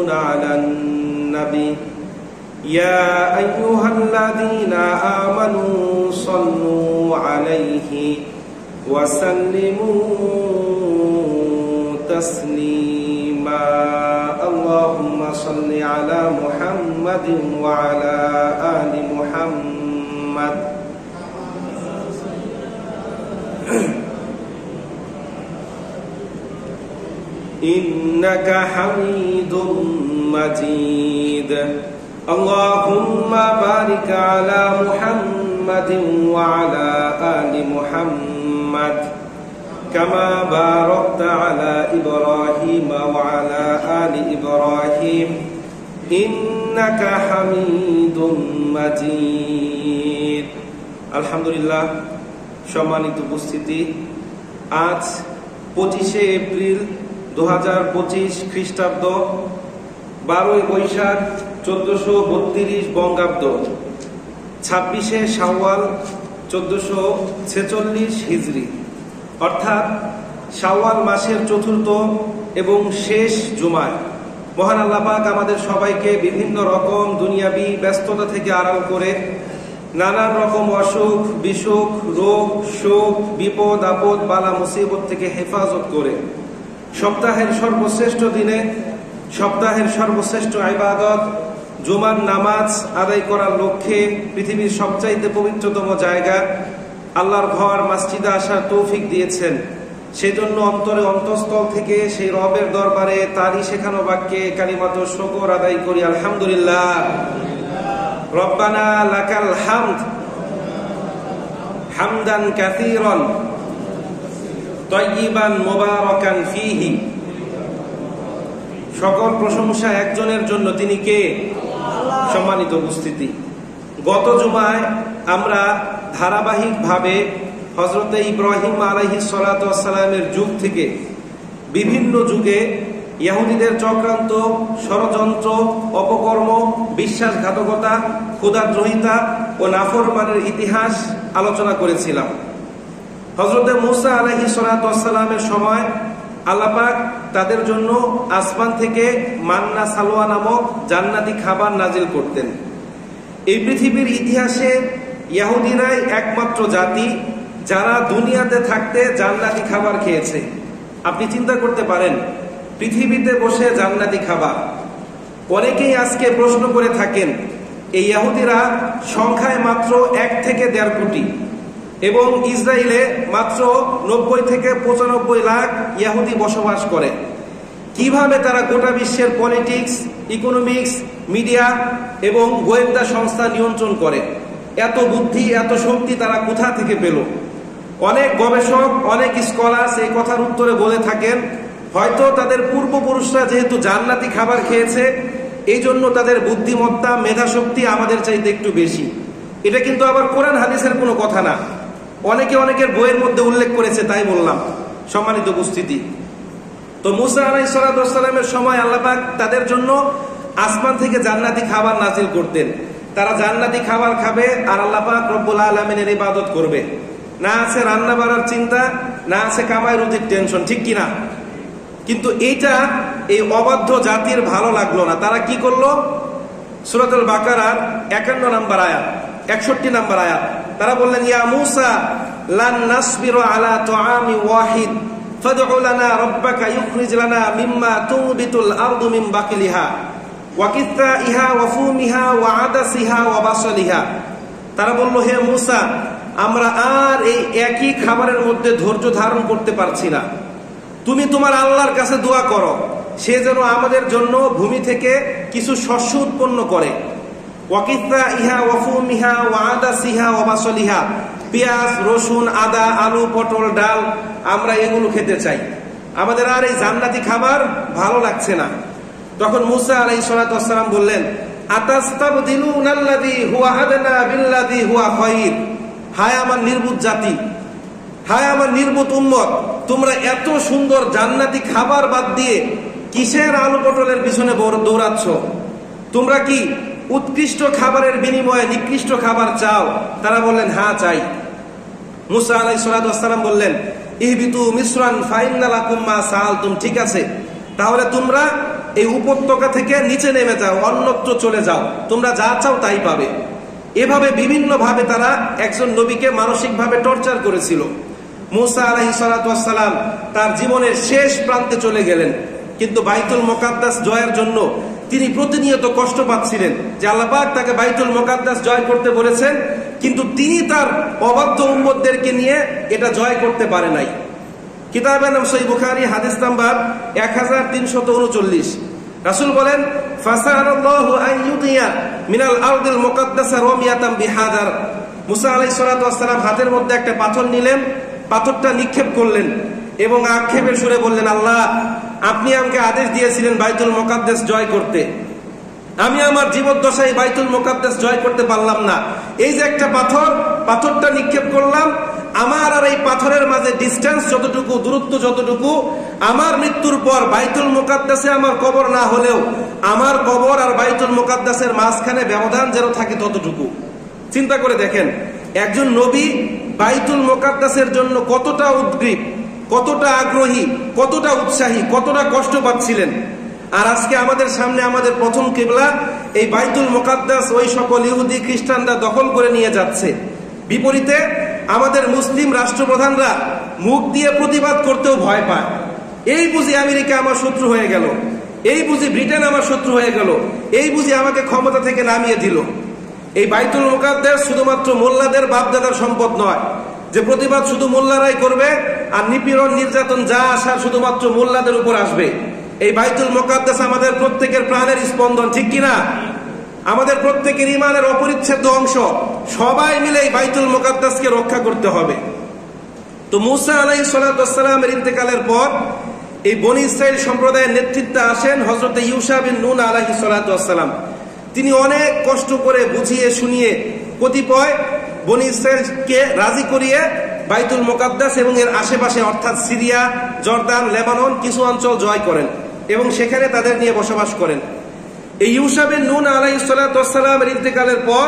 يصلون على النبي يا أيها الذين آمنوا صلوا عليه وسلموا تسليما اللهم صل على محمد وعلى آل محمد إنك حميد مجيد اللهم بارك على محمد وعلى آل محمد كما باركت على إبراهيم وعلى آل إبراهيم إنك حميد مجيد الحمد لله সম্মানিত উপস্থিতি আজ 25 এপ্রিল 2025 খ্রিস্টাব্দ 12 বৈশাখ 1432 বঙ্গাব্দ 26 শাওয়াল 1446 হিজরি অর্থাৎ শাওয়াল মাসের চতুর্থ এবং শেষ জুমায় মহান আল্লাহ পাক আমাদের সবাইকে বিভিন্ন রকম দুনিয়াবি ব্যস্ততা থেকে আড়াল করে নানান রকম অসুখ বিসুখ রোগ শোক বিপদ আপদ বালা মুসিবত থেকে হেফাজত করে সপ্তাহের সর্বশ্রেষ্ঠ দিনে সপ্তাহের সর্বশ্রেষ্ঠ ইবাদত জুমার নামাজ আদায় করার লক্ষ্যে পৃথিবীর সবচাইতে পবিত্রতম জায়গা আল্লাহর ঘর মসজিদে আসার তৌফিক দিয়েছেন সেই জন্য অন্তরে অন্তঃস্থল থেকে সেই রবের দরবারে তারই শেখানো বাক্যে কালিমাত শুকর আদায় করি আলহামদুলিল্লাহ রব্বানা লাকাল হামদ হামদান কাসীরান তাইয়িবান মুবারাকান ফীহি সকল প্রশংসা একজনের জন্য তিনি কে সম্মানিত উপস্থিতি গত জুমায় আমরা ধারাবাহিকভাবে হযরতে ইব্রাহিম আলাইহিস সালাতু ওয়াস সালামের যুগ থেকে বিভিন্ন যুগে ইহুদিদের চক্রান্ত ষড়যন্ত্র অপকর্ম বিশ্বাসঘাতকতা খোদাদ্রোহিতা ও নাফরমানের ইতিহাস আলোচনা করেছিলাম হযরতে মূসা আলাইহিস সালাতু ওয়াস সালামের সময় আল্লাহ পাক তাদের জন্য আসমান থেকে মান্না সালোয়া নামক জান্নাতি খাবার নাজিল করতেন এই পৃথিবীর ইতিহাসে ইহুদিরাই একমাত্র জাতি যারা দুনিয়াতে থাকতে জান্নাতি খাবার খেয়েছে আপনি চিন্তা করতে পারেন পৃথিবীতে বসে জান্নাতি খাবার অনেকেই আজকে প্রশ্ন করে থাকেন এই ইহুদিরা সংখ্যায় মাত্র 1 থেকে 1.5 কোটি এবং ইসরায়েলে মাত্র 90 থেকে 95 লাখ ইহুদি বসবাস করে কিভাবে তারা গোটা বিশ্বের পলিটিক্স ইকোনমিক্স মিডিয়া এবং গোয়েন্দা সংস্থা নিয়ন্ত্রণ করে এত বুদ্ধি এত শক্তি তারা কোথা থেকে পেল অনেক গবেষক অনেক স্কলার্স এই কথার উত্তরে বলে থাকেন হয়তো তাদের পূর্বপুরুষরা যেহেতু জান্নাতি খাবার খেয়েছে এই জন্য তাদের বুদ্ধিমত্তা মেধাশক্তি আমাদের চাইতে একটু বেশি এটা কিন্তু আবার কোরআন হাদিসের কোনো কথা না অনেকে অনেকের বইয়ের মধ্যে উল্লেখ করেছে তাই বললাম সম্মানিত উপস্থিতি তো মূসা আলাইহিস সালাতু ওয়াস সালামের সময় আল্লাহ পাক তাদের জন্য আসমান থেকে জান্নাতি খাবার নাজিল করতেন তারা জান্নাতি খাবার খাবে আর আল্লাহ পাক রব্বুল আলামিনের ইবাদত করবে না আছে রান্না বাড়ার চিন্তা না আছে কামাই রুজির টেনশন ঠিক কি না কিন্তু এইটা এই অবাধ্য জাতির ভালো লাগলো না তারা কি করলো সূরাতুল বাকারার 51 নম্বর আয়াত 61 নম্বর আয়াত তারা বললেন ইয়া মূসা লান নাসবিরু আলা তুআমি ওয়াহিদ ফাদউ লানা রাব্বাকা ইখরিজ লানা মিম্মা তুনবিতুল আরদু মিন বাকলিহা ওয়া কিসাইহা ওয়া ফুমিহা ওয়া আদাসিহা ওয়া বাসলিহা তারা বলল হে মূসা আমরা আর এই একই খাবারের মধ্যে ধৈর্য ধারণ করতে পারছি না তুমি তোমার আল্লাহর কাছে দোয়া করো সে যেন আমাদের জন্য ভূমি থেকে কিছু শস্য উৎপন্ন করে ওয়াকিসাইহা ওয়া ফুমিহা ওয়া আদাসিহা ওয়া বাসলিহা পেঁয়াজ রসুন আদা আলু পটল ডাল আমরা এগুলো খেতে চাই আমাদের আর এই জান্নাতি খাবার ভালো লাগছে না তখন মূসা আলাইহিস সালাতু ওয়াস সালাম বললেন আতাস্তাবদিলুনাল্লাযী হুয়া আদনা বিল্লাযী হুয়া খায়র হায় আমার নির্বুত জাতি হায় আমার নির্বুত উম্মত তোমরা এত সুন্দর জান্নাতি খাবার বাদ দিয়ে কিসের আলু পটলের পিছনে দৌড়াচ্ছ তোমরা কি উৎকৃষ্ট খাবারের বিনিময়ে নিকৃষ্ট খাবার চাও তারা বললেন হ্যাঁ চাই মূসা আলাইহিস সালাতু ওয়াস সালাম বললেন ইহবিতু মিসরান ফাইন্না লাকুম মা সাআলতুম ঠিক আছে তাহলে তোমরা এই উপত্যকা থেকে নিচে নেমে যাও, অন্যত্র চলে যাও, তোমরা যা চাও তাই পাবে। এভাবে বিভিন্ন ভাবে তারা একজন নবীকে মানসিকভাবে টর্চার করেছিল। মুসা আলাইহিস সালাতু ওয়াস সালাম তার জীবনের শেষ প্রান্তে চলে গেলেন, কিন্তু বাইতুল মুকাদ্দাস জয়ের জন্য তিনি প্রতিনিয়ত কষ্ট পাচ্ছিলেন যে আল্লাহ পাক তাকে বাইতুল মুকাদ্দাস জয় করতে বলেছেন, কিন্তু তিনি তার অবাধ্য উম্মতদেরকে নিয়ে এটা জয় করতে পারে নাই। কিতাবের নাম সহিহ বুখারী, হাদিস নাম্বার 1339। রাসূল বলেন, ফাসাআলাল্লাহু আন ইউতিয়া মিনাল আরদিল মুকাদ্দাসা রামিয়াতাম বিহাদার। মুসা আলাইহিস সালাতু ওয়াস সালাম হাতের মধ্যে একটা পাথর নিলেন, পাথরটা নিক্ষেপ করলেন এবং আক্ষেপের সুরে বললেন, আল্লাহ, আপনি আমাকে আদেশ দিয়েছিলেন বাইতুল মুকাদ্দাস জয় করতে, আমি আমার জীবদ্দশায় বাইতুল মুকাদ্দাস জয় করতে পারলাম না। এই যে একটা পাথরটা নিক্ষেপ করলাম, আমার আর এই পাথরের মাঝে ডিস্টেন্স যতটুকু, দূরত্ব যতটুকু, আমার মৃত্যুর পর বাইতুল মুকাদ্দাসে আমার কবর না হলেও আমার কবর আর বাইতুল মুকাদ্দাসের মাঝখানে ব্যবধান যেন থাকে ততটুকু। চিন্তা করে দেখেন, একজন নবী বাইতুল মুকাদ্দাসের জন্য কতটা উদ্গ্রীব, কতটা আগ্রহী, কতটা উৎসাহী, কতটা কষ্ট পাচ্ছিলেন। আর আজকে আমাদের সামনে আমাদের প্রথম কিবলা এই বাইতুল মুকাদ্দাস ওই সকল ইহুদি খ্রিস্টানরা দখল করে নিয়ে যাচ্ছে। বিপরীতে আমাদের মুসলিম রাষ্ট্রপ্রধানরা মুখ দিয়ে প্রতিবাদ করতেও ভয় পায়। এই বুঝি আমেরিকা আমার শত্রু হয়ে গেল, এই বুঝি ব্রিটেন আমার শত্রু হয়ে গেল, এই বুঝি আমাকে ক্ষমতা থেকে নামিয়ে দিল। এই বাইতুল মুকাদ্দাস শুধুমাত্র মোল্লাদের বাপদাদার সম্পদ নয় যে প্রতিবাদ শুধু মোল্লারাই করবে আর নিপীড়ন নির্যাতন যা আসার শুধুমাত্র মোল্লাদের উপর আসবে। এই বাইতুল মুকাদ্দাস আমাদের প্রত্যেকের প্রাণের স্পন্দন, ঠিক কিনা? আমাদের প্রত্যেকের ঈমানের অপরিচ্ছেদ্য অংশ। সবাই মিলে এই বাইতুল মুকাদ্দাসকে রক্ষা করতে হবে। তো মুসা আলাইহিস সালাতু ওয়াস সালামের ইন্তেকালের পর এই বনী ইসরাইল সম্প্রদায়ের নেতৃত্বে আসেন হযরত ইউশা বিন নুন আলাইহিস সালাতু ওয়াস সালাম। তিনি অনেক কষ্ট করে বুঝিয়ে শুনিয়ে কতিপয় বনী ইসরাইলকে রাজি করিয়ে বাইতুল মুকাদ্দাস এবং এর আশেপাশে অর্থাৎ সিরিয়া, জর্দান, লেবানন কিছু অঞ্চল জয় করেন এবং সেখানে তাদের নিয়ে বসবাস করেন। এই ইউশা বিন নুন আলাইহিস সালাতু ওয়াস সালামের ইন্তেকালের পর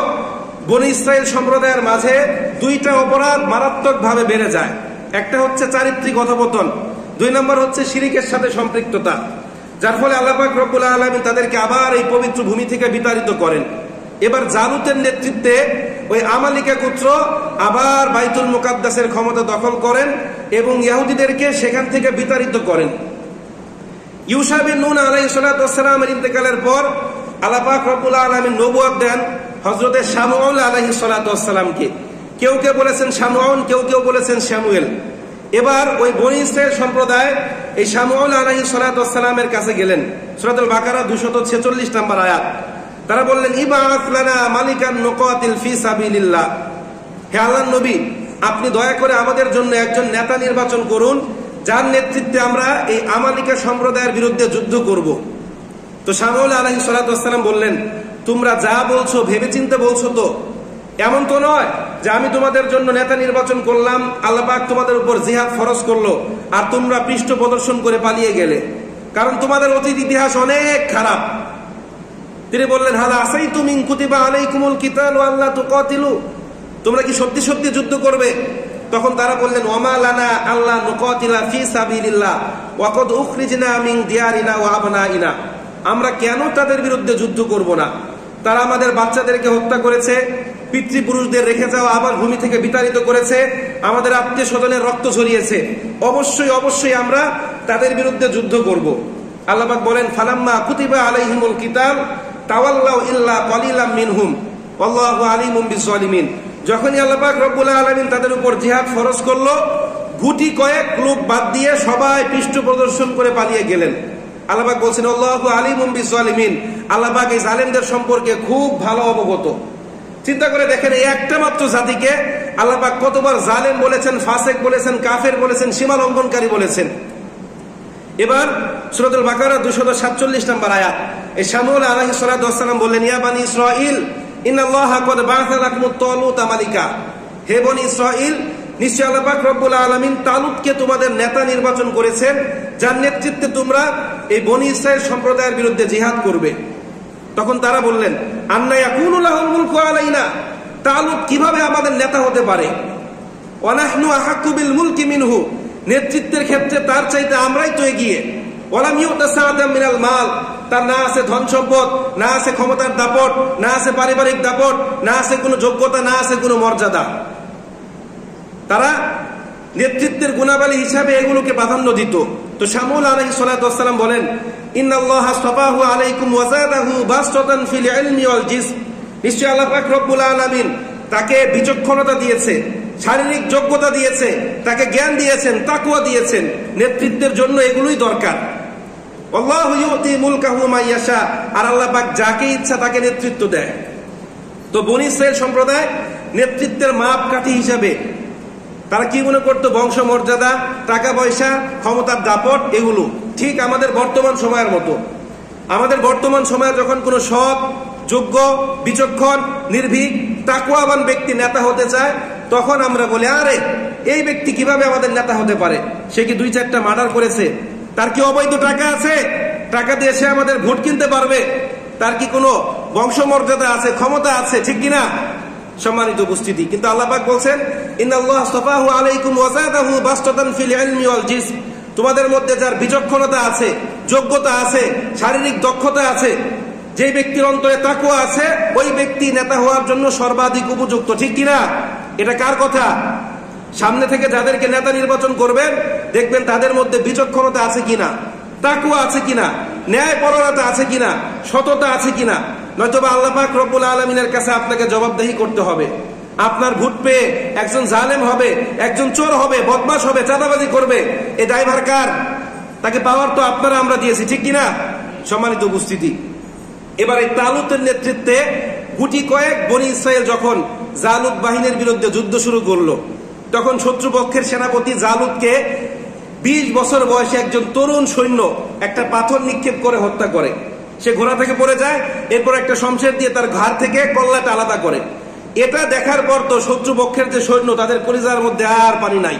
বনী ইসরাইল সম্প্রদায়ের মাঝে দুইটা অপরাধ মারাত্মকভাবে বেড়ে যায়। একটা হচ্ছে চারিত্রিক অধঃপতন, 2 নম্বর হচ্ছে শিরকের সাথে সম্পৃক্ততা, যার ফলে আল্লাহ পাক রব্বুল আলামিন তাদেরকে আবার এই পবিত্র ভূমি থেকে বিতাড়িত করেন। এবার জালুতের নেতৃত্বে ওই আমালিকা গোত্র আবার বাইতুল মুকাদ্দাসের ক্ষমতা দখল করেন এবং ইহুদিদেরকে সেখান থেকে বিতাড়িত করেন। ইউশা বিন নুন আলাইহিস সালাতু ওয়াস সালামের ইন্তেকালের পর আল্লাহ পাক রব্বুল আলামিন নবুয়ত দেন হযরতে শামউল আলাইহিস সালাতু ওয়াস সালামকে। কেউ কেউ বলেছেন শামউন, কেউ কেউ বলেছেন শামুয়েল। এবার ওই বনী ইসরাইল সম্প্রদায় এই শামউল আলাইহিস সালাতু ওয়াস সালামের কাছে গেলেন। সূরাতুল বাকারা 246 নম্বর আয়াত। তারা বললেন, ইবআস লানা মালিকান নুকাতিল ফি সাবিলিল্লাহ। হে আল্লাহর নবী, আপনি দয়া করে আমাদের জন্য একজন নেতা নির্বাচন করুন যার নেতৃত্বে আমরা এই আমালিকা সম্প্রদায়ের বিরুদ্ধে যুদ্ধ করব। তো শামউল আলাইহিস সালাতু ওয়াস সালাম বললেন, তোমরা যা বলছো ভেবেচিন্তে বলছো তো? এমন তো নয় যে আমি তোমাদের জন্য নেতা নির্বাচন করলাম, আল্লাহ পাক তোমাদের উপর জিহাদ ফরজ করলো আর তোমরা পৃষ্ঠ প্রদর্শন করে পালিয়ে গেলে, কারণ তোমাদের অতীত ইতিহাস অনেক খারাপ। তিনি বললেন, হালা আসাইতুম ইন কুতিবা আলাইকুমুল কিতাল ওয়া আল্লা তুকাতিলু, তোমরা কি সত্যি সত্যি যুদ্ধ করবে? তখন তারা বললেন, ওয়ামা লানা আল্লা নুকাতিলা ফি সাবিলিল্লাহ ওয়া কদ উখরিজনা মিন দিয়ারিনা ওয়া আবনাইনা। আমরা কেন তাদের বিরুদ্ধে যুদ্ধ করব না? তারা আমাদের বাচ্চাদেরকে হত্যা করেছে, পিতৃপুরুষদের রেখে যাওয়া আবার ভূমি থেকে বিতাড়িত করেছে, আমাদের আত্মীয় স্বজনের রক্ত ঝরিয়েছে। অবশ্যই অবশ্যই আমরা তাদের বিরুদ্ধে যুদ্ধ করব। আল্লাহ পাক বলেন, ফালাম্মা কুতিবা আলাইহিমুল কিতাল তাওয়াল্লাউ ইল্লা কালিলাম মিনহুম আল্লাহু আলিমুম বিজ্জালিমিন। যখনই আল্লাহ পাক রব্বুল আলামিন তাদের উপর জিহাদ ফরজ করলো, গুটি কয়েক লোক বাদ দিয়ে সবাই পৃষ্ঠ প্রদর্শন করে পালিয়ে গেলেন। আল্লাহ পাক বলছেন, আল্লাহু আলিমুম বিজ্জালিমিন, আল্লাহ পাক এই জালেমদের সম্পর্কে খুব ভালো অবগত। চিন্তা করে দেখেন, এই একটা মাত্র জাতিকে আল্লাহ পাক কতবার জালেম বলেছেন, ফাসেক বলেছেন, কাফের বলেছেন, সীমা লঙ্ঘনকারী বলেছেন। এবার সূরাতুল বাকারা 247 নম্বর আয়াত। এই শামউল আলাইহিস সালাতু ওয়াস সালাম বললেন, ইয়া বনী ইসরাঈল ইন্নাল্লাহা ক্বাদ বা'আথা লাকুমুত তালুতা মালিকা। হে বনী ইসরাঈল, নিশ্চয় আল্লাহ পাক রব্বুল আলামিন তালুতকে তোমাদের নেতা নির্বাচন করেছেন, যার নেতৃত্বে তোমরা এই বনী ইসরাঈল সম্প্রদায়ের বিরুদ্ধে জিহাদ করবে। তখন তারা বললেন, আন্না ইয়াকুনু লাহুল মুলকু আলাইনা, তালুত কিভাবে আমাদের নেতা হতে পারে? ওয়া নাহনু আহাক্কু বিল মুলকি মিনহু, নেতৃত্বের ক্ষেত্রে তার চাইতে আমরাই তো এগিয়ে। ওয়ালাম ইউতা সাআতাম মিনাল মাল, তার না আছে ধন সম্পদ, না আছে ক্ষমতার দাপট, না আছে পারিবারিক দাপট, না আছে কোনো যোগ্যতা, না আছে কোনো মর্যাদা। তারা নেতৃত্বের গুণাবলী হিসাবে এগুলোকে প্রাধান্য দিত। তো শামুল আলাইহিস সালাতু ওয়াস সালাম বলেন, ইন্নাল্লাহা আসতাফাহু আলাইকুম ওয়া যাদাহু বাসতাতান ফিল ইলমি ওয়াল জিসম, নিশ্চয় আল্লাহ পাক রব্বুল আলামিন তাকে বিচক্ষণতা দিয়েছে, শারীরিক যোগ্যতা দিয়েছে, তাকে জ্ঞান দিয়েছেন, তাকওয়া দিয়েছেন। নেতৃত্বের জন্য এগুলোই দরকার। আল্লাহু ইউতি মুলকাহু মান ইয়াশা, আর আল্লাহ পাক যাকে ইচ্ছা তাকে নেতৃত্ব দেয়। তো বনী ইসরাইল সম্প্রদায় নেতৃত্বের মাপকাঠি হিসাবে তারা কি মনে করতো? বংশ মর্যাদা, টাকা পয়সা, ক্ষমতার দাপট, এগুলো ঠিক আমাদের বর্তমান সময়ের মতো। আমাদের বর্তমান সময়ে যখন কোনো সৎ, যোগ্য, বিচক্ষণ, নির্ভীক, তাকওয়াবান ব্যক্তি নেতা হতে চায়, তখন আমরা বলি, আরে এই ব্যক্তি কিভাবে আমাদের নেতা হতে পারে? সে কি 2-4টা মার্ডার করেছে? তার কি অবৈধ টাকা আছে? টাকা দিয়ে সে আমাদের ভোট কিনতে পারবে? তার কি কোনো বংশমর্যাদা আছে, ক্ষমতা আছে? ঠিক কিনা? সম্মানিত উপস্থিতি, কিন্তু আল্লাহ পাক বলছেন, ইন্নাল্লাহা আসতাফাহু আলাইকুম ওয়া যাদাহু বাসতাতান ফিল ইলমি ওয়াল জিসম, তোমাদের মধ্যে যার বিচক্ষণতা আছে, যোগ্যতা আছে, শারীরিক দক্ষতা আছে, যে ব্যক্তির অন্তরে তাকওয়া আছে, ওই ব্যক্তি নেতা হওয়ার জন্য সর্বাধিক উপযুক্ত। ঠিক কিনা? এটা কার কথা? সামনে থেকে যাদেরকে নেতা নির্বাচন করবেন, দেখবেন তাদের মধ্যে বিচক্ষণতা আছে কিনা, তাকওয়া আছে কিনা, ন্যায়পরায়ণতা আছে কিনা, সততা আছে কিনা। নয়তোবা আল্লাহ পাক রব্বুল আলামিনের কাছে আপনাকে জবাবদিহি করতে হবে। আপনার ভোট পেয়ে একজন জালেম হবে, একজন চোর হবে, বদমাশ হবে, চাঁদাবাজি করবে, এই দায়ভার কার? তাকে পাওয়ার তো আপনারা আমরা দিয়েছি। ঠিক কিনা? সম্মানিত উপস্থিতি, এবার এই তালুতের নেতৃত্বে গুটি কয়েক বনী ইসরাইল যখন জালুত বাহিনীর বিরুদ্ধে যুদ্ধ শুরু করলো, তখন শত্রুপক্ষের সেনাপতি জালুতকে 20 বছর বয়সে একজন তরুণ সৈন্য একটা পাথর নিক্ষেপ করে হত্যা করে। সে ঘোড়া থেকে পড়ে যায়, এরপর একটা শমশের দিয়ে তার ঘাড় থেকে কল্লাটা আলাদা করে। এটা দেখার পর তো শত্রুপক্ষের যে সৈন্য, তাদের কলিজার মধ্যে আর পানি নাই।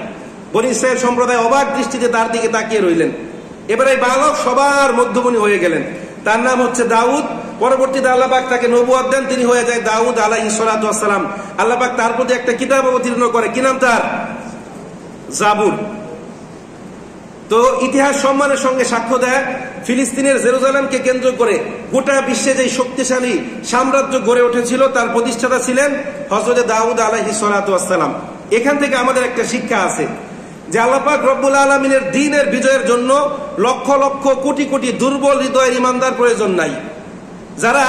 বনী ইসরাইল সম্প্রদায় অবাক দৃষ্টিতে তার দিকে তাকিয়ে রইলেন। এবার এই বালক সবার মধ্যমণি হয়ে গেলেন। তার নাম হচ্ছে দাউদ। পরবর্তীতে আল্লাহ পাক তাকে নবুয়ত দেন, তিনি হয়ে যায় দাউদ আলাইহিস সালাতু ওয়াস সালাম। আল্লাহ পাক তার প্রতি একটা কিতাব অবতীর্ণ করে, কি নাম তার? জাবুর। তো ইতিহাস সম্মানের সঙ্গে সাক্ষ্য দেয়, ফিলিস্তিনের জেরুজালেমকে কেন্দ্র করে গোটা বিশ্বে যে শক্তিশালী সাম্রাজ্য গড়ে উঠেছিল, তার প্রতিষ্ঠাতা ছিলেন হযরত দাউদ আলাইহিস সালাতু ওয়াস সালাম। এখান থেকে আমাদের একটা শিক্ষা আছে যে আল্লাহ পাক রব্বুল আলামিনের দ্বীনের বিজয়ের জন্য লক্ষ লক্ষ কোটি কোটি দুর্বল হৃদয়ের ঈমানদার প্রয়োজন নাই। যারা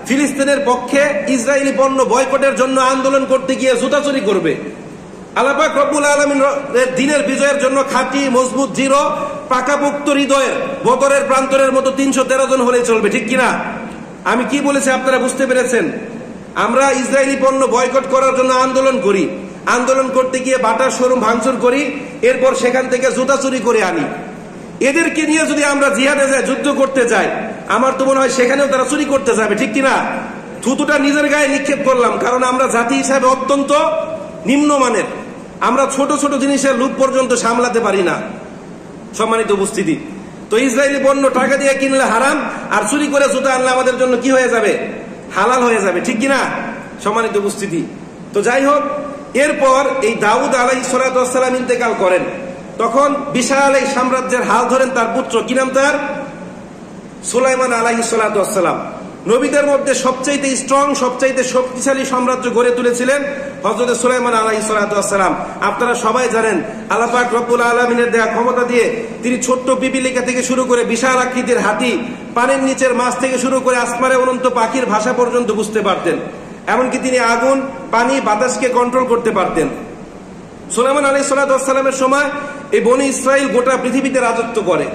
ফিলিস্তিনের পক্ষে ইসরায়েলি পণ্য বয়কটের জন্য আন্দোলন করতে গিয়ে জুতাচুরি করবে, আল্লাহ পাক রব্বুল আলামিনের দ্বীনের বিজয়ের জন্য খাঁটি, মজবুত, দৃঢ়, পাকাপোক্ত হৃদয়ের বদরের প্রান্তরের মতো 313 জন হলেই চলবে। ঠিক কিনা? আমি কি বলেছি আপনারা বুঝতে পেরেছেন? আমরা ইসরায়েলি পণ্য বয়কট করার জন্য আন্দোলন করি, আন্দোলন করতে গিয়ে বাটার শোরুম ভাঙচুর করি, এরপর সেখান থেকে জুতা চুরি করে আনি। এদেরকে নিয়ে যদি আমরা জিহাদে যাই, যুদ্ধ করতে যাই, আমার তো মনে হয় সেখানেও তারা চুরি করতে যাবে। ঠিক কিনা? থুতুটা নিজের গায়ে নিক্ষেপ করলাম, কারণ আমরা জাতি হিসাবে অত্যন্ত নিম্নমানের। আমরা ছোট ছোট জিনিসের লুপ পর্যন্ত সামলাতে পারি না। সম্মানিত উপস্থিতি, তো ইসরায়েলি পণ্য টাকা দিয়ে কিনলে হারাম, আর চুরি করে জুতা আনলে আমাদের জন্য কি হয়ে যাবে? হালাল হয়ে যাবে। ঠিক কিনা? সম্মানিত উপস্থিতি, তো যাই হোক, এরপর এই দাউদ আলাইহিস সালাতু ওয়াস সালাম ইন্তেকাল করেন। তখন বিশাল এই সাম্রাজ্যের হাল ধরেন তার পুত্র, কি নাম তার? সুলাইমান আলাইহিস সালাতু ওয়াস সালাম। নবীদের মধ্যে সবচাইতে স্ট্রং, সবচাইতে শক্তিশালী সাম্রাজ্য গড়ে তুলেছিলেন হযরত সুলাইমান আলাইহিস সালাতু ওয়াস সালাম। আপনারা সবাই জানেন, আল্লাহ পাক রব্বুল আলামিনের দেয়া ক্ষমতা দিয়ে তিনি ছোট্ট পিপিলিকা থেকে শুরু করে বিশাল আকৃতির হাতি, পানির নিচের মাছ থেকে শুরু করে আসমানে উড়ন্ত পাখির ভাষা পর্যন্ত বুঝতে পারতেন। এমনকি তিনি আগুন, পানি, বাতাসকে কন্ট্রোল করতে পারতেন। সুলাইমান আলাইহিস সালাতু ওয়াস সালামের সময় এই বনী ইসরাইল গোটা পৃথিবীতে রাজত্ব করে।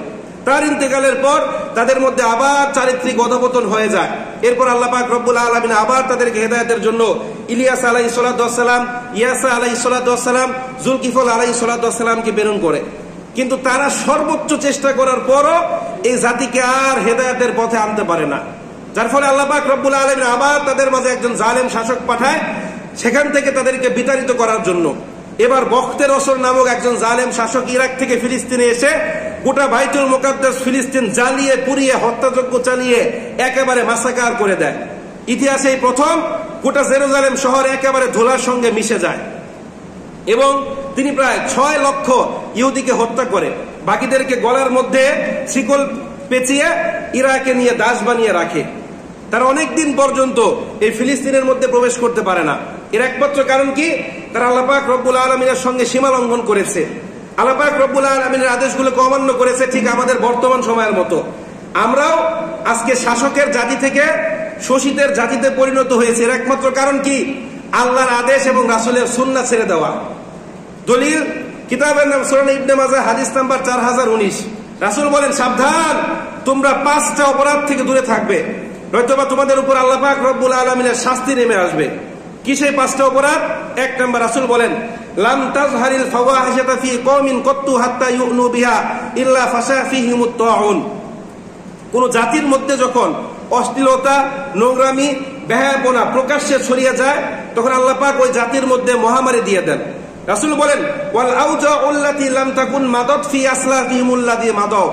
তার ইন্তেকালের পর তাদের মধ্যে আবার চারিত্রিক অধপতন হয়ে যায়। এরপর আল্লাহ পাক রব্বুল আলামিন আবার তাদেরকে হেদায়েতের জন্য ইলিয়াস আলাইহিস সালাতু ওয়াস সালাম, ইয়াসা আলাইহিস সালাতু ওয়াস সালাম, জুলকিফল আলাইহিস সালাতু ওয়াস সালামকে প্রেরণ করে। কিন্তু তারা সর্বোচ্চ চেষ্টা করার পরও এই জাতিকে আর হেদায়েতের পথে আনতে পারে না। যার ফলে আল্লাহ পাক রব্বুল আলামিন আবার তাদের মাঝে একজন জালেম শাসক পাঠায়, সেখান থেকে তাদেরকে বিতাড়িত করার জন্য। এবার বখতের অসর নামক একজন জালেম শাসক ইরাক থেকে ফিলিস্তিনে এসে গোটা বাইতুল মুকাদ্দাস ফিলিস্তিন জ্বালিয়ে পুড়িয়ে হত্যাযজ্ঞ চালিয়ে একেবারে মাসাকার করে দেয়। ইতিহাসে প্রথম গোটা জেরুজালেম শহর একেবারে ধুলার সঙ্গে মিশে যায় এবং তিনি প্রায় 6 লক্ষ ইহুদিকে হত্যা করে, বাকিদেরকে গলার মধ্যে শিকল পেঁচিয়ে ইরাকে নিয়ে দাস বানিয়ে রাখে। তারা অনেকদিন পর্যন্ত এই ফিলিস্তিনের মধ্যে প্রবেশ করতে পারে না। এর একমাত্র কারণ কি? তারা আল্লাহ পাক রব্বুল আলামিনের সঙ্গে সীমা লঙ্ঘন করেছে। আল্লাহ পাক রব্বুল আলামিনের আদেশগুলোকে অমান্য করেছে, ঠিক আমাদের বর্তমান সময়ের মতো। আমরাও আজকে শাসকের জাতি থেকে শোষিতের জাতিতে পরিণত হয়েছে। এর একমাত্র কারণ কি? আল্লাহর আদেশ এবং রাসূলের সুন্নাহ ছেড়ে দেওয়া। দলিল কিতাবের নাম সুনান ইবনে মাজাহ, হাদিস নাম্বার 4019। রাসূল বলেন, সাবধান, তোমরা 5টা অপরাধ থেকে দূরে থাকবে, নয়তোবা তোমাদের উপর আল্লাহ পাক রব্বুল আলামিনের শাস্তি নেমে আসবে। কি সেই 5টা অপরাধ? 1 নম্বর, রাসূল বলেন, লাম তাজহারিল ফাওয়াহিশাতা ফি কওমিন কত্তু হাত্তা ইউনু বিহা ইল্লা ফাশা ফিহিমুত তাউন। কোন জাতির মধ্যে যখন অশ্লীলতা, নোংরামি, বেহায়াপনা প্রকাশ্যে ছড়িয়ে যায়, তখন আল্লাহ পাক ওই জাতির মধ্যে মহামারী দিয়ে দেন। রাসূল বলেন, ওয়াল আউজাউল্লাতী লাম তাকুন মাদাত ফি আসলাফিহিমুল্লাযী মাদাউ।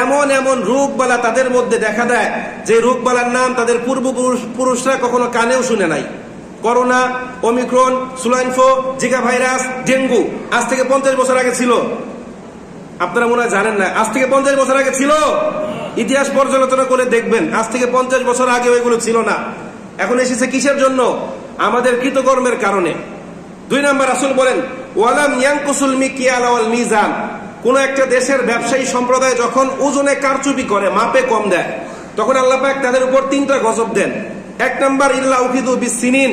এমন এমন রোগবালা তাদের মধ্যে দেখা দেয় যে রোগবালার নাম তাদের পূর্বপুরুষরা কখনো কানেও শুনে নাই। করোনা, ওমিক্রন, সুলাইন ফ্লু, জিকা ভাইরাস, ডেঙ্গু আজ থেকে 50 বছর আগে ছিল। আপনারা মনে হয় জানেন না, আজ থেকে 50 বছর আগে ছিল। ইতিহাস পর্যালোচনা করে দেখবেন, আজ থেকে 50 বছর আগে ওইগুলো ছিল না। এখন এসেছে কিসের জন্য? আমাদের কৃতকর্মের কারণে। 2 নম্বর, রাসূল বলেন, ওয়ালাম ইয়ানকুসুল মিকিয়াল ওয়াল মিজান। কোন একটা দেশের ব্যবসায়ী সম্প্রদায় যখন ওজনে কারচুপি করে, মাপে কম দেয়, তখন আল্লাহ পাক তাদের উপর 3টা গজব দেন। 1 নম্বর, ইল্লা উখিদু বিসসিনিন,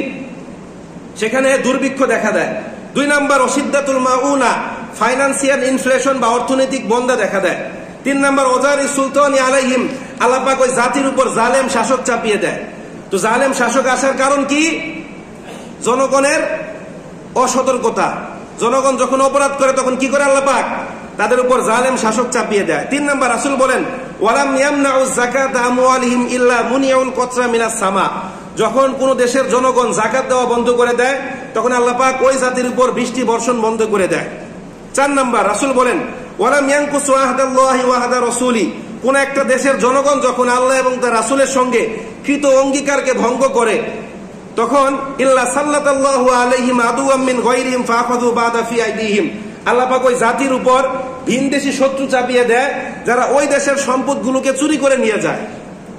সেখানে দুর্ভিক্ষ দেখা দেয়। 2 নম্বর, অসিদ্দাতুল মাউনা, ফাইনান্সিয়াল ইনফ্লেশন বা অর্থনৈতিক মন্দা দেখা দেয়। 3 নম্বর, ওজারি সুলতানি আলাইহিম, আল্লাহ পাক ওই জাতির উপর জালেম শাসক চাপিয়ে দেয়। তো জালেম শাসক আসার কারণ কি? জনগণের অসতর্কতা। জনগণ যখন অপরাধ করে তখন কি করে আল্লাহ পাক? তাদের উপর জালেম শাসক চাপিয়ে দেয়। 3 নম্বর, রাসূল বলেন, ওয়ালাম ইয়ামনাউজ যাকাতা আমওয়ালিহিম ইল্লা মুনিউন কতরা মিনাস সামা। যখন কোন দেশের জনগণ যাকাত দেওয়া বন্ধ করে দেয়, তখন আল্লাহ পাক ওই জাতির উপর বৃষ্টি বর্ষণ বন্ধ করে দেয়। 4 নম্বর, রাসূল বলেন, ওয়ালাম ইয়ানকুসু আহদাল্লাহি ওয়া আহদা রাসূলি। কোন একটা দেশের জনগণ যখন আল্লাহ এবং তার রাসূলের সঙ্গে কৃত অঙ্গীকারকে ভঙ্গ করে, তখন ইল্লা সাল্লাতাল্লাহু আলাইহিম আদুওয়াম মিন গায়রিহিম ফাআখাযু বাদা ফি আইদিহিম। আল্লাহ পাক ওই জাতির উপর ভিনদেশী শত্রু চাপিয়ে দেয়, যারা ওই দেশের সম্পদগুলোকে চুরি করে নিয়ে যায়।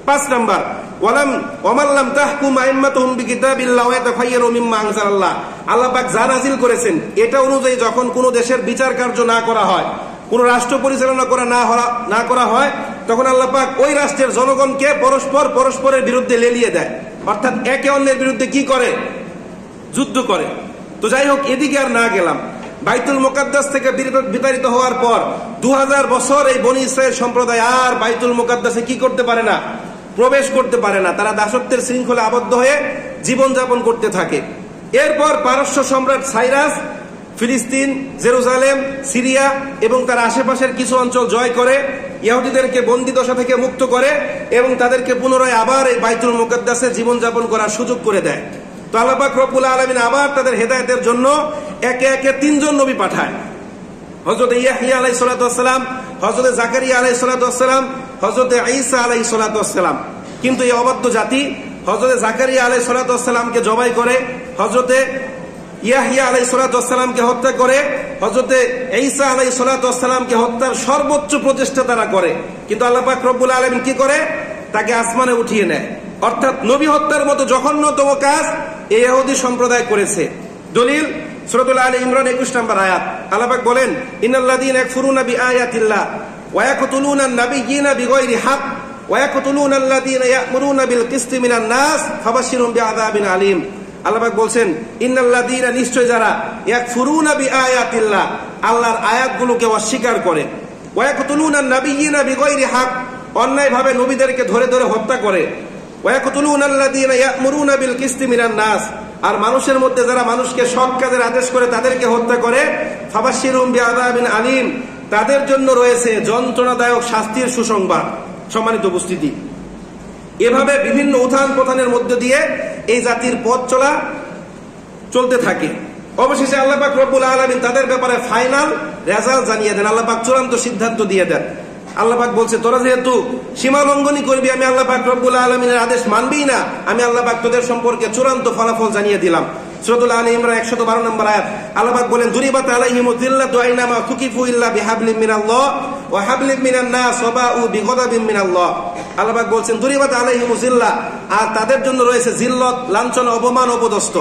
5 নম্বর, ওয়ামান লাম তাহকুম আইম্মাতুহুম বিকিতাবিল্লাহি ওয়া ইয়াতাখায়্যারু মিম্মা আনজালাল্লাহ। আল্লাহ পাক যা নাযিল করেছেন এটা অনুযায়ী যখন কোন দেশের বিচার কার্য না করা হয়, কোন রাষ্ট্র পরিচালনা না করা হয়, তখন আল্লাহ পাক ওই রাষ্ট্রের জনগণকে পরস্পরের বিরুদ্ধে লেলিয়ে দেয়। অর্থাৎ একে অন্যের বিরুদ্ধে কি করে? যুদ্ধ করে। তো যাই হোক, এদিকে আর না গেলাম। বাইতুল মুকাদ্দাস থেকে বিতাড়িত হওয়ার পর 2000 বছর এই বনি ইসরাইল সম্প্রদায় আর বাইতুল মুকাদ্দাসে কি করতে পারে না? প্রবেশ করতে পারে না। তারা দাসত্বের শৃঙ্খলে আবদ্ধ হয়ে জীবনযাপন করতে থাকে। এরপর পারস্য সম্রাট সাইরাস ফিলিস্তিন, জেরুজালেম, সিরিয়া এবং তার আশেপাশের কিছু অঞ্চল জয় করে ইহুদিদেরকে বন্দিদশা থেকে মুক্ত করে এবং তাদেরকে পুনরায় আবার এই বাইতুল মুকাদ্দাসে জীবনযাপন করার সুযোগ করে দেয়। তো আল্লাহ পাক রব্বুল আলামিন আবার তাদের হেদায়েতের জন্য একে একে 3 জন নবী পাঠায়। হযরত ইয়াহইয়া আলাইহিস সালাতু ওয়াস সালাম, হযরত জাকারিয়া আলাইহিস সালাতু ওয়াস সালাম, হযরত ঈসা আলাইহিস সালাতু ওয়াস সালাম। কিন্তু এই অবাধ্য জাতি হযরত জাকারিয়া আলাইহিস সালাতু ওয়াস সালামকে জবাই করে, হযরত ইয়াহইয়া আলাইহিস সালাতু ওয়াস সালামকে হত্যা করে, হযরত ঈসা আলাইহিস সালাতু ওয়াস সালামকে হত্যার সর্বোচ্চ প্রচেষ্টা তারা করে। কিন্তু আল্লাহ পাক রব্বুল আলামিন কি করে? তাকে আসমানে উঠিয়ে নেয়। অর্থাৎ নবী হত্যার মতো জঘন্যতম কাজ এই ইহুদি সম্প্রদায় করেছে। দলিল সূরাতুল আলে ইমরান 21 নম্বর আয়াত। আল্লাহ পাক বলেন, ইন্নাল্লাযীনা ইয়াকফুরুনা বিআয়াতিল্লাহ ওয়া ইয়াকতুলুনা আন-নাবিয়্যিনা বিগায়রি হক ওয়া ইয়াকতুলুনা আল্লাযীনা ইয়া'মুরুনা বিল কিসতি মিনান নাস ফাবাশশিরহুম বিআযাবিন আলীম। আল্লাহ পাক বলছেন, ইন্নাল্লাযীনা, নিশ্চয় যারা, ইয়াকফুরুনা বিআয়াতিল্লাহ, আল্লাহর আয়াতগুলোকে অস্বীকার করে, ওয়া ইয়াকতুলুনা আন-নাবিয়্যিনা বিগায়রি হক, অন্যায়ভাবে নবীদেরকে ধরে ধরে হত্যা করে, ওয়া ইয়াকতুলুনা আল্লাযীনা ইয়া'মুরুনা বিল কিসতি মিনান নাস, আর মানুষের মধ্যে যারা মানুষকে সৎ কাজের আদেশ করে তাদেরকে হত্যা করে, ফাবাশশিরহুম বিআযাবিন আলীম, তাদের জন্য রয়েছে যন্ত্রণাদায়ক শাস্তির সুসংবাদ। সম্মানিত উপস্থিতি, এভাবে বিভিন্ন উত্থান পতনের মধ্য দিয়ে এই জাতির পথ চলতে থাকে। অবশেষে আল্লাহ পাক রব্বুল আলামিন তাদের ব্যাপারে ফাইনাল রেজাল্ট জানিয়ে দেন। আল্লাহ পাক চূড়ান্ত সিদ্ধান্ত দিয়ে দেন। আল্লাহ পাক বলছে, তোরা যেহেতু সীমা লঙ্ঘনই করবি, আমি আল্লাহ পাক রব্বুল আলামিনের আদেশ মানবি না, আমি আল্লাহ পাক তোদের সম্পর্কে চূড়ান্ত ফলাফল জানিয়ে দিলাম। সূরাতুল আলে ইমরান 112 নম্বর আয়াত। আল্লাহ পাক বলেন, দুরিবাত আলাইহিমুয যিল্লাতু আইনামা তুকিফু ইল্লা বিহাবলিম মিনাল্লাহ ওয়া হাবলিম মিনান নাস ওয়া বাউ বিগদাবিন মিনাল্লাহ। আল্লাহ পাক বলছেন দুরিবাত আলাইহিমুজ জিল্লাহ, আর তাদের জন্য রয়েছে জিল্লত, লাঞ্ছনা, অপমান, অপদস্থ।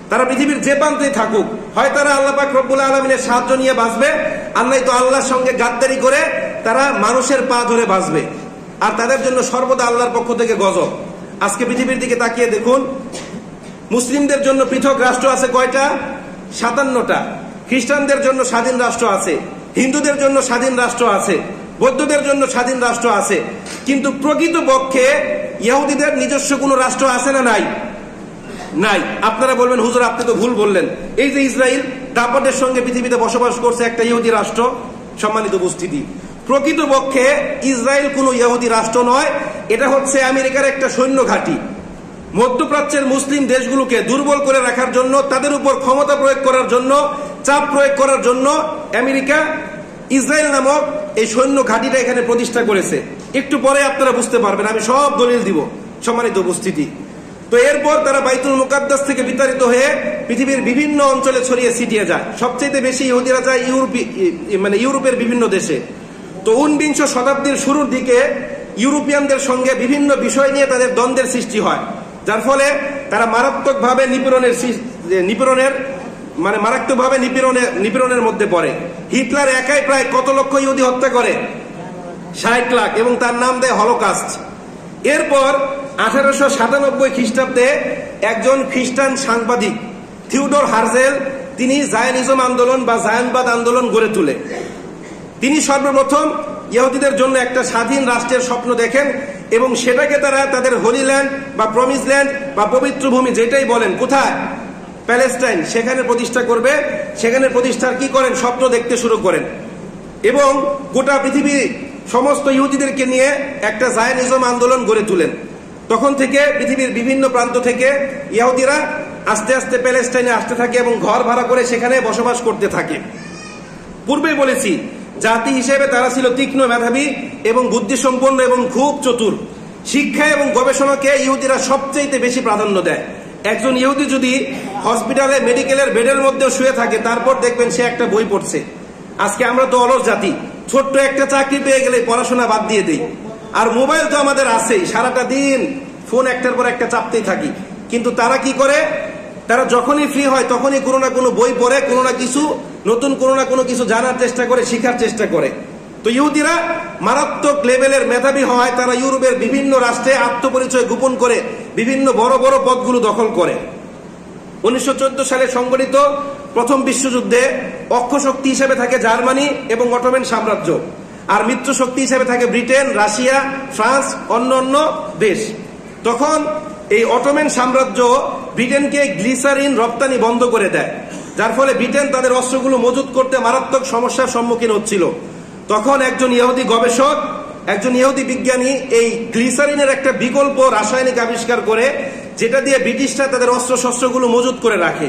তারা পৃথিবীর যে প্রান্তেই থাকুক, হয় তারা আল্লাহ পাক রব্বুল আলামিনের সাহায্য নিয়ে বাঁচবে, আর নাই তো আল্লাহর সঙ্গে গাদ্দারি করে তারা মানুষের পা ধরে বাঁচবে। আর তাদের জন্য সর্বদা আল্লাহর পক্ষ থেকে গজব। আজকে পৃথিবীর দিকে তাকিয়ে দেখুন, মুসলিমদের জন্য পৃথক রাষ্ট্র আছে কয়টা? 57টা। খ্রিস্টানদের জন্য স্বাধীন রাষ্ট্র আছে, হিন্দুদের জন্য স্বাধীন রাষ্ট্র আছে, বৌদ্ধদের জন্য স্বাধীন রাষ্ট্র আছে। কিন্তু প্রকৃতপক্ষে ইহুদিদের নিজস্ব কোনো রাষ্ট্র আছে না নাই? নাই। আপনারা বলবেন হুজুর আপনি তো ভুল বললেন, এই যে ইসরায়েল দাপটের সঙ্গে পৃথিবীতে বসবাস করছে একটা ইহুদি রাষ্ট্র। সম্মানিত উপস্থিতি, প্রকৃতপক্ষে ইসরায়েল কোনো ইহুদি রাষ্ট্র নয়, এটা হচ্ছে আমেরিকার একটা সৈন্য ঘাঁটি। মধ্যপ্রাচ্যের মুসলিম দেশগুলোকে দুর্বল করে রাখার জন্য, তাদের উপর ক্ষমতা প্রয়োগ করার জন্য, চাপ প্রয়োগ করার জন্য আমেরিকা ইসরায়েল নামক এই সৈন্য ঘাঁটিটা এখানে প্রতিষ্ঠা করেছে। একটু পরে আপনারা বুঝতে পারবেন, আমি সব দলিল দিব। সম্মানিত উপস্থিতি, তো এরপর তারা বাইতুল মুকাদ্দাস থেকে বিতাড়িত হয়ে পৃথিবীর বিভিন্ন অঞ্চলে ছড়িয়ে ছিটিয়ে যায়। সবচেয়ে বেশি ইহুদিরা যায় ইউরোপের বিভিন্ন দেশে। তো 49 শতাব্দীর শুরুর দিকে ইউরোপিয়ানদের সঙ্গে বিভিন্ন বিষয় নিয়ে তাদের দ্বন্দ্বের সৃষ্টি হয়, যার ফলে তারা মারাত্মকভাবে নিপীড়নের মধ্যে পড়ে। হিটলার একাই প্রায় কত লক্ষ ইহুদি হত্যা করে? 60 লাখ, এবং তার নাম দেয় হলোকাস্ট। এরপর 1897 খ্রিস্টাব্দে একজন খ্রিস্টান সাংবাদিক থিওডর হার্জেল, তিনি জায়নিজম আন্দোলন বা জায়নবাদ আন্দোলন গড়ে তোলে। তিনি সর্বপ্রথম ইহুদিদের জন্য একটা স্বাধীন রাষ্ট্রের স্বপ্ন দেখেন, এবং সেটাকে তারা তাদের হোলি ল্যান্ড বা প্রমিস ল্যান্ড বা পবিত্র ভূমি যেটাই বলেন, কোথায়? প্যালেস্টাইন, সেখানে প্রতিষ্ঠা করবে। সেখানে প্রতিষ্ঠার কি করেন? স্বপ্ন দেখতে শুরু করেন, এবং গোটা পৃথিবী সমস্ত ইহুদিদেরকে নিয়ে একটা জায়নিজম আন্দোলন গড়ে তোলেন। তখন থেকে পৃথিবীর বিভিন্ন প্রান্ত থেকে ইহুদিরা আস্তে আস্তে প্যালেস্টাইনে আসতে থাকে এবং ঘর ভাড়া করে সেখানে বসবাস করতে থাকে। পূর্বেই বলেছি, জাতি হিসেবে তারা ছিল তীক্ষ্ণ মেধাবী এবং বুদ্ধিসম্পন্ন এবং খুব চতুর। শিক্ষা এবং গবেষণাকে ইহুদিরা সবচেয়ে বেশি প্রাধান্য দেয়। একজন ইহুদি যদি হসপিটালে মেডিকেলের বেডের মধ্যে শুয়ে থাকে, তারপর দেখবেন সে একটা বই পড়ছে। আজকে আমরা তো অলস জাতি, ছোট্ট একটা চাকরি পেয়ে গেলে পড়াশোনা বাদ দিয়ে দেই। আর মোবাইল তো আমাদের আছেই, সারাটা দিন ফোন একটার পর একটা চাপতেই থাকি। কিন্তু তারা কি করে? তারা যখনই ফ্রি হয় তখনই কোনো না কোনো বই পড়ে, কোনো না কিছু নতুন, কোনো না কোনো কিছু জানার চেষ্টা করে, শিখার চেষ্টা করে। তো ইহুদিরা মারাত্মক লেভেলের মেধাবী হওয়ায় তারা ইউরোপের বিভিন্ন রাষ্ট্রে আত্মপরিচয় গোপন করে বিভিন্ন বড় বড় পদগুলো দখল করে। 1914 সালে সংগঠিত প্রথম বিশ্বযুদ্ধে অক্ষশক্তি হিসেবে থাকে জার্মানি এবং অটোমান সাম্রাজ্য, আর মিত্র শক্তি হিসেবে থাকে ব্রিটেন, রাশিয়া, ফ্রান্স, অন্য দেশ। তখন এই অটোমান সাম্রাজ্য ব্রিটেনকে গ্লিসারিন রপ্তানি বন্ধ করে দেয়, যার ফলে ব্রিটেন তাদের অস্ত্রগুলো মজুত করতে মারাত্মক সমস্যার সম্মুখীন হচ্ছিল। তখন একজন ইহুদি গবেষক, একজন ইহুদি বিজ্ঞানী এই গ্লিসারিনের একটা বিকল্প রাসায়নিক আবিষ্কার করে, যেটা দিয়ে ব্রিটিশরা তাদের অস্ত্র শস্ত্রগুলো মজুত করে রাখে।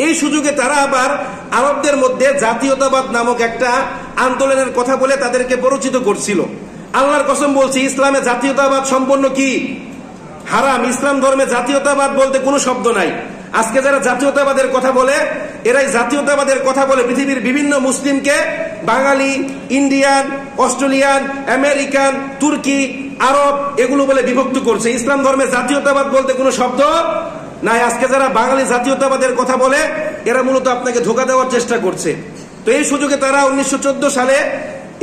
এই সুযোগে তারা আবার আরবদের মধ্যে জাতীয়তাবাদ নামক একটা আন্দোলনের কথা বলে তাদেরকে পরিচিত করছিল। আল্লাহর কসম বলছি, ইসলামে জাতীয়তাবাদ সম্পূর্ণ কি হারাম। ইসলাম ধর্মে জাতীয়তাবাদ বলতে কোনো শব্দ নাই। আজকে যারা জাতীয়তাবাদের কথা বলে, এরাই জাতীয়তাবাদের কথা বলে পৃথিবীর বিভিন্ন মুসলিমকে বাঙালি, ইন্ডিয়ান, অস্ট্রেলিয়ান, আমেরিকান, তুর্কি, আরব এগুলো বলে বিভক্ত করছে। ইসলাম ধর্মে জাতীয়তাবাদ বলতে কোনো শব্দ নাই। আজকে যারা বাঙালি জাতীয়তাবাদের কথা বলে, এরা মূলত আপনাকে ধোঁকা দেওয়ার চেষ্টা করছে। তো এই সুযোগে তারা 1914 সালে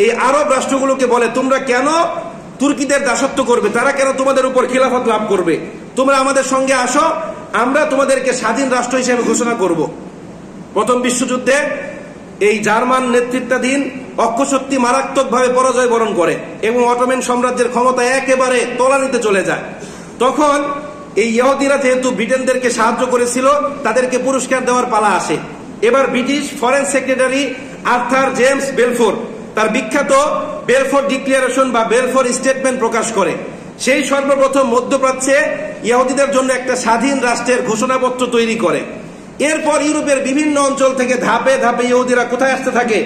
এই আরব রাষ্ট্রগুলোকে বলে, তোমরা কেন তুর্কিদের দাসত্ব করবে? তারা কেন তোমাদের উপর খিলাফত লাভ করবে? তোমরা আমাদের সঙ্গে আসো, আমরা তোমাদেরকে স্বাধীন রাষ্ট্র হিসেবে ঘোষণা করব। প্রথম বিশ্বযুদ্ধে এই জার্মান নেতৃত্বাধীন অক্ষশক্তি মারাত্মকভাবে পরাজয় বরণ করে এবং অটোমান সাম্রাজ্যের ক্ষমতা একেবারে তলানিতে চলে যায়। তখন এই ইহুদিরা যেহেতু ব্রিটেনদেরকে সাহায্য করেছিল, তাদেরকে পুরস্কার দেওয়ার পালা আসে। এবার British foreign secretary Arthur James Balfour তার বিখ্যাত বেলফোর ডিক্লারেশন বা বেলফোর স্টেটমেন্ট প্রকাশ করে। সেই সর্বপ্রথম মধ্যপ্রাচ্যে ইহুদিদের জন্য একটা স্বাধীন রাষ্ট্রের ঘোষণাপত্র তৈরি করে। এরপর ইউরোপের বিভিন্ন অঞ্চল থেকে ধাপে ধাপে ইহুদিরা কোথায় আসতে থাকে?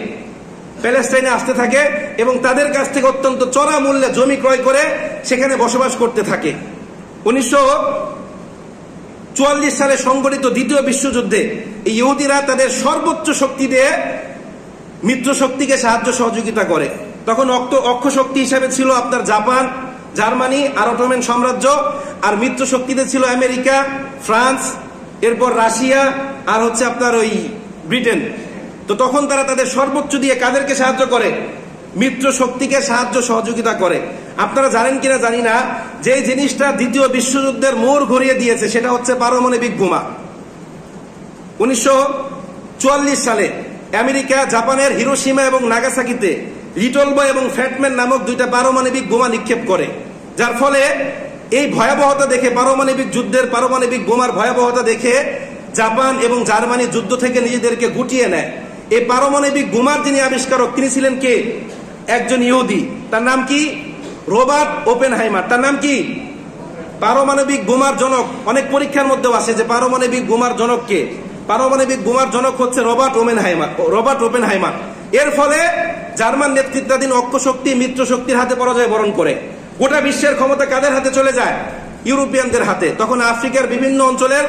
প্যালেস্টাইনে আসতে থাকে, এবং তাদের কাছ থেকে অত্যন্ত চড়া মূল্যে জমি ক্রয় করে সেখানে বসবাস করতে থাকে। 1944 সালে সংগঠিত দ্বিতীয় বিশ্বযুদ্ধে ইহুদিরা তাদের সর্বোচ্চ শক্তি দিয়ে মিত্র শক্তিকে সাহায্য সহযোগিতা করে। তখন অক্ষ শক্তি হিসাবে ছিল আপনার জাপান, জার্মানি আর অটোমান সাম্রাজ্য, আর মিত্র শক্তিতে ছিল আমেরিকা, ফ্রান্স, এরপর রাশিয়া আর হচ্ছে আপনার ওই ব্রিটেন। তো তখন তারা তাদের সর্বোচ্চ দিয়ে কাদেরকে সাহায্য করে? মিত্র শক্তিকে সাহায্য সহযোগিতা করে। আপনারা জানেন কিনা জানি না, যে জিনিসটা দ্বিতীয় বিশ্বযুদ্ধের মোড় ঘুরিয়ে দিয়েছে সেটা হচ্ছে পারমাণবিক বোমা। 1944 সালে আমেরিকা জাপানের হিরোশিমা এবং নাগাসাকিতে লিটল বয় এবং ফ্যাটম্যান নামক দুইটা পারমাণবিক বোমা নিক্ষেপ করে, যার ফলে এই ভয়াবহতা দেখে, পারমাণবিক যুদ্ধের পারমাণবিক বোমার ভয়াবহতা দেখে জাপান এবং জার্মানি যুদ্ধ থেকে নিজেদেরকে গুটিয়ে নেয়। এই পারমাণবিক বোমার যিনি আবিষ্কারক তিনি ছিলেন কে? একজন ইহুদি। তার নাম কি? Robert Oppenheimer. তার নাম কি? পারমাণবিক বোমার জনক। অনেক পরীক্ষার মধ্যেও আসে যে পারমাণবিক বোমার জনক কে? পারমাণবিক বোমার জনক হচ্ছে রবার্ট ওপেনহাইমার। এর ফলে জার্মান নেতৃত্বাধীন অক্ষ শক্তি মিত্র শক্তির হাতে পরাজয় বরণ করে। গোটা বিশ্বের ক্ষমতা কাদের হাতে চলে যায়? ইউরোপিয়ানদের হাতে। তখন আফ্রিকার বিভিন্ন অঞ্চলের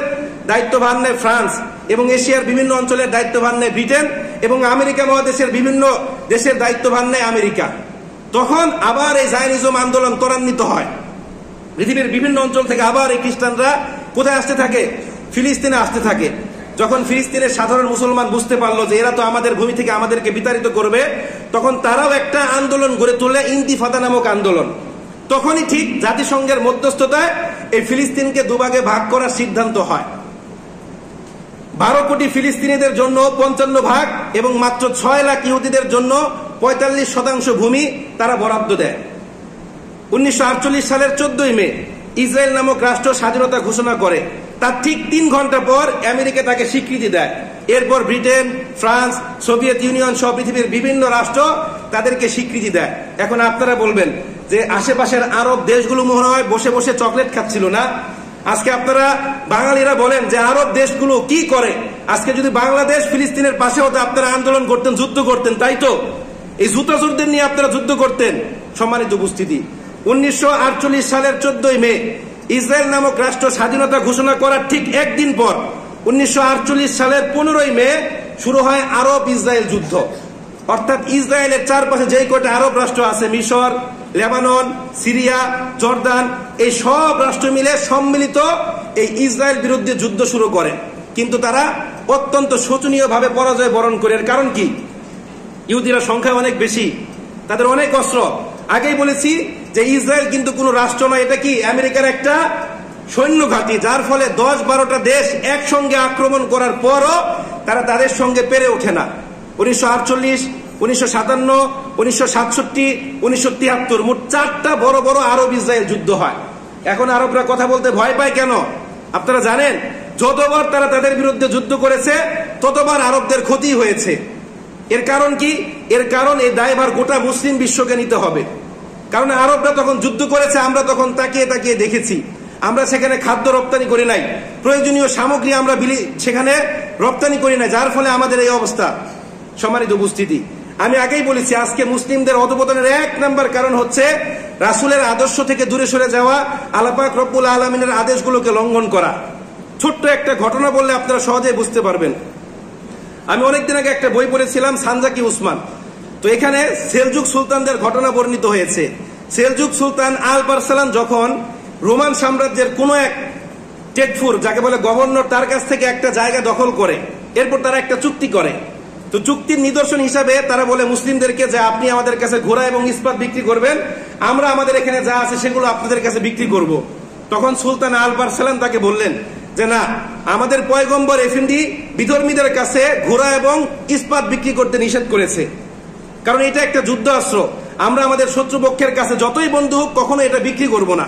দায়িত্বভার নেয় ফ্রান্স, এবং এশিয়ার বিভিন্ন অঞ্চলের দায়িত্বভার নেয় ব্রিটেন, এবং আমেরিকা মহাদেশের বিভিন্ন দেশের দায়িত্বভার নেয় আমেরিকা। তখন আবার এই জায়নিজম আন্দোলন ত্বরান্বিত হয়। পৃথিবীর বিভিন্ন অঞ্চল থেকে আবার এই খ্রিস্টানরা কোথায় আসতে থাকে? ফিলিস্তিনে আসতে থাকে। যখন ফিলিস্তিনের সাধারণ মুসলমান বুঝতে পারলো যে এরা তো আমাদের ভূমি থেকে আমাদেরকে বিতাড়িত করবে, তখন তারাও একটা আন্দোলন গড়ে তোলে, ইন্তিফাদা নামক আন্দোলন। তখনই ঠিক জাতিসংঘের মধ্যস্থতায় এই ফিলিস্তিনকে দুভাগে ভাগ করার সিদ্ধান্ত হয়। 12 কোটি ফিলিস্তিনিদের জন্য 55 ভাগ এবং মাত্র 6 লাখ ইহুদিদের জন্য 45% ভূমি তারা বরাদ্দ দেয়। 1948 সালের 14 মে ইসরায়েল নামক রাষ্ট্র স্বাধীনতা ঘোষণা করে। তার ঠিক 3 ঘন্টা পর আমেরিকা তাকে স্বীকৃতি দেয়। এরপর ব্রিটেন, ফ্রান্স, সোভিয়েত ইউনিয়ন সহ পৃথিবীর বিভিন্ন রাষ্ট্র তাদেরকে স্বীকৃতি দেয়। এখন আপনারা বলবেন যে আশেপাশের আরব দেশগুলো মনে হয় বসে বসে চকলেট খাচ্ছিল না? আজকে আপনারা বাঙালিরা বলেন যে আরব দেশগুলো কি করে? আজকে যদি বাংলাদেশ ফিলিস্তিনের পাশে হতো আপনারা আন্দোলন করতেন, যুদ্ধ করতেন, তাই তো? এই জুতাচোরদের নিয়ে আপনারা যুদ্ধ করতেন। সম্মানিত উপস্থিতি, 1948 সালের 14 মে ইসরায়েল নামক রাষ্ট্র স্বাধীনতা ঘোষণা করার ঠিক একদিন পর 1948 সালের 15 মে শুরু হয় আরব ইসরায়েল যুদ্ধ। অর্থাৎ ইসরায়েলের চারপাশে যেই কয়টা আরব রাষ্ট্র আছে, মিশর, লেবানন, সিরিয়া, জর্দান, এই সব রাষ্ট্র মিলে সম্মিলিত এই ইসরায়েল বিরুদ্ধে যুদ্ধ শুরু করে। কিন্তু তারা অত্যন্ত শোচনীয়ভাবে পরাজয় বরণ করে। এর কারণ কি? ইহুদিরা সংখ্যা অনেক বেশি, তাদের অনেক অস্ত্র। আগেই বলেছি যে ইসরায়েল কিন্তু কোনো রাষ্ট্র নয়, এটা কি আমেরিকার একটা সৈন্য ঘাঁটি, যার ফলে 10-12টা দেশ একসঙ্গে আক্রমণ করার পরও তারা তাদের সঙ্গে পেরে ওঠে না। 1948, 1957, 1967, 1973 মোট 4টা বড় বড় আরব ইসরায়েল যুদ্ধ হয়। এখন আরবরা কথা বলতে ভয় পায় কেন? আপনারা জানেন, যতবার তারা তাদের বিরুদ্ধে যুদ্ধ করেছে ততবার আরবদের ক্ষতি হয়েছে। এর কারণ কি? এর কারণ এই দায়ভার গোটা মুসলিম বিশ্বকে নিতে হবে। কারণ আরবরা তখন যুদ্ধ করেছে, আমরা তখন তাকিয়ে তাকিয়ে দেখেছি। আমরা সেখানে খাদ্য রপ্তানি করি নাই, প্রয়োজনীয় সামগ্রী আমরা সেখানে রপ্তানি করি নাই, যার ফলে আমাদের এই অবস্থা। সম্মানিত উপস্থিতি, আমি আগেই বলেছি আজকে মুসলিমদের অধঃপতনের 1 নম্বর কারণ হচ্ছে রাসূলের আদর্শ থেকে দূরে সরে যাওয়া, আল্লাহ পাক রব্বুল আলামিনের আদেশগুলোকে লঙ্ঘন করা। ছোট্ট একটা ঘটনা বললে আপনারা সহজেই বুঝতে পারবেন। আমি অনেকদিন আগে একটা বই পড়েছিলাম, সানজাকি উসমান। তো এখানে সেলজুক সুলতানদের ঘটনা বর্ণিত হয়েছে। সেলজুক সুলতান আল বারসালান যখন রোমান সাম্রাজ্যের কোন এক টেকফুর, যাকে বলে গভর্নর, তার কাছ থেকে একটা জায়গা দখল করে, এরপর তারা একটা চুক্তি করে। তো চুক্তির নিদর্শন হিসাবে তারা বলে মুসলিমদেরকে যে আপনি আমাদের কাছে ঘোড়া এবং ইস্পাত বিক্রি করবেন, আমরা আমাদের এখানে যা আছে সেগুলো আপনাদের কাছে বিক্রি করব। তখন সুলতান আল বারসালান তাকে বললেন যে না, আমাদের পয়গম্বর এফেন্দি বিধর্মীদের কাছে ঘোড়া এবং ইস্পাত বিক্রি করতে নিষেধ করেছে, কারণ এটা একটা যুদ্ধ অস্ত্র। আমরা আমাদের শত্রুপক্ষের কাছে যতই বন্ধু হোক কখনো এটা বিক্রি করব না।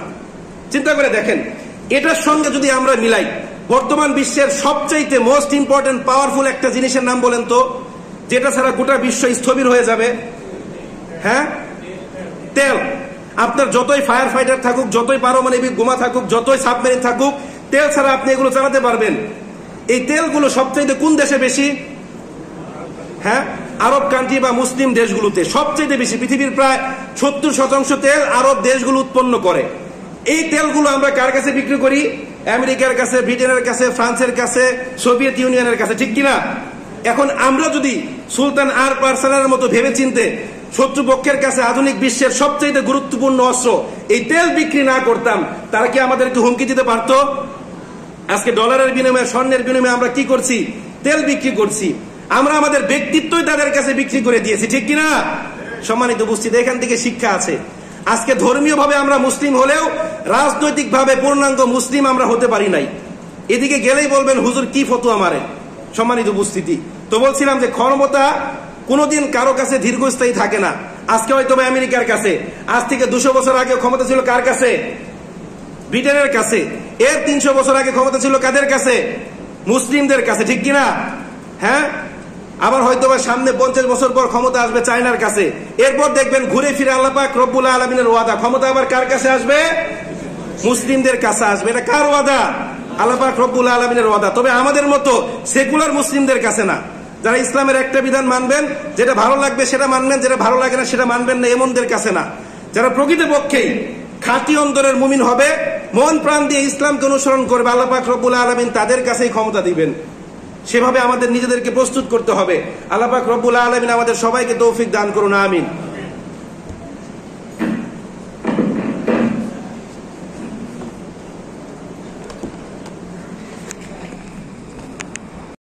চিন্তা করে দেখেন, এটার সঙ্গে যদি আমরা মিলাই বর্তমান বিশ্বের সবচাইতে মোস্ট ইম্পর্টেন্ট পাওয়ারফুল একটা জিনিসের নাম বলেন তো, যেটা ছাড়া গোটা বিশ্ব স্থবির হয়ে যাবে। হ্যাঁ, তেল। আপনার যতই ফায়ার ফাইটার থাকুক, যতই পারমাণবিক বোমা থাকুক, যতই সাবমেরিন থাকুক, তেল ছাড়া আপনি এগুলো চালাতে পারবেন। এই তেলগুলো সবচাইতে কোন দেশে বেশি? হ্যাঁ, আরব কান্ট্রি বা মুসলিম দেশগুলোতে সবচেয়ে বেশি। পৃথিবীর প্রায় 70% তেল আরব দেশগুলো উৎপন্ন করে। এই তেলগুলো আমরা কার কাছে বিক্রি করি? আমেরিকার কাছে, ব্রিটেনের কাছে, ফ্রান্সের কাছে, সোভিয়েত ইউনিয়নের কাছে, ঠিক কিনা? এখন আমরা যদি সুলতান আর পারসানের মতো ভেবে চিনতে শত্রুপক্ষের কাছে আধুনিক বিশ্বের সবচেয়ে গুরুত্বপূর্ণ অস্ত্র এই তেল বিক্রি না করতাম, তারা কি আমাদেরকে হুমকি দিতে পারত? আজকে ডলারের বিনিময়ে, স্বর্ণের বিনিময়ে আমরা কি করছি? তেল বিক্রি করছি। আমরা আমাদের ব্যক্তিত্বই তাদের কাছে বিক্রি করে দিয়েছি, ঠিক কিনা? সম্মানিত উপস্থিতি, এখান থেকে শিক্ষা আছে। আজকে ধর্মীয় ভাবে আমরা মুসলিম হলেও রাজনৈতিক ভাবে পূর্ণাঙ্গ মুসলিম আমরা হতে পারি নাই। এদিকে গেলেই বলবেন হুজুর কি ফতোয়া মারে। সম্মানিত উপস্থিতি, তো বলছিলাম যে ক্ষমতা কোনোদিন কারো কাছে দীর্ঘস্থায়ী থাকে না। আজকে হয়তো বা আমেরিকার কাছে, আজ থেকে 200 বছর আগে ক্ষমতা ছিল কার কাছে? ব্রিটেনের কাছে। এর 300 বছর আগে ক্ষমতা ছিল কাদের কাছে? মুসলিমদের কাছে, ঠিক কিনা? হ্যাঁ, আবার হয়তো বা সামনে 50 বছর পর ক্ষমতা আসবে চায়নার কাছে। এরপর দেখবেন ঘুরে ফিরে আল্লাহ পাক রব্বুল আলামিনের ওয়াদা, ক্ষমতা আবার কার কাছে আসবে? মুসলিমদের কাছে আসবে। এটা কার ওয়াদা? আল্লাহ পাক রব্বুল আলামিনের ওয়াদা। তবে আমাদের মতো সেকুলার মুসলিমদের কাছে না, যারা ইসলামের একটা বিধান মানবেন, যেটা ভালো লাগবে সেটা মানবেন, যেটা ভালো লাগে না সেটা মানবেন না, এমনদের কাছে না। যারা প্রকৃতপক্ষেই খাঁটি অন্তরের মুমিন হবে, মন প্রাণ দিয়ে ইসলামকে অনুসরণ করবে, আল্লাহ পাক রব্বুল আলামিন তাদের কাছেই ক্ষমতা দিবেন। সেভাবে আমাদের নিজেদেরকে প্রস্তুত করতে হবে। আল্লাহ পাক রব্বুল আলামিন আমাদের সবাইকে তৌফিক দান করুন, আমিন।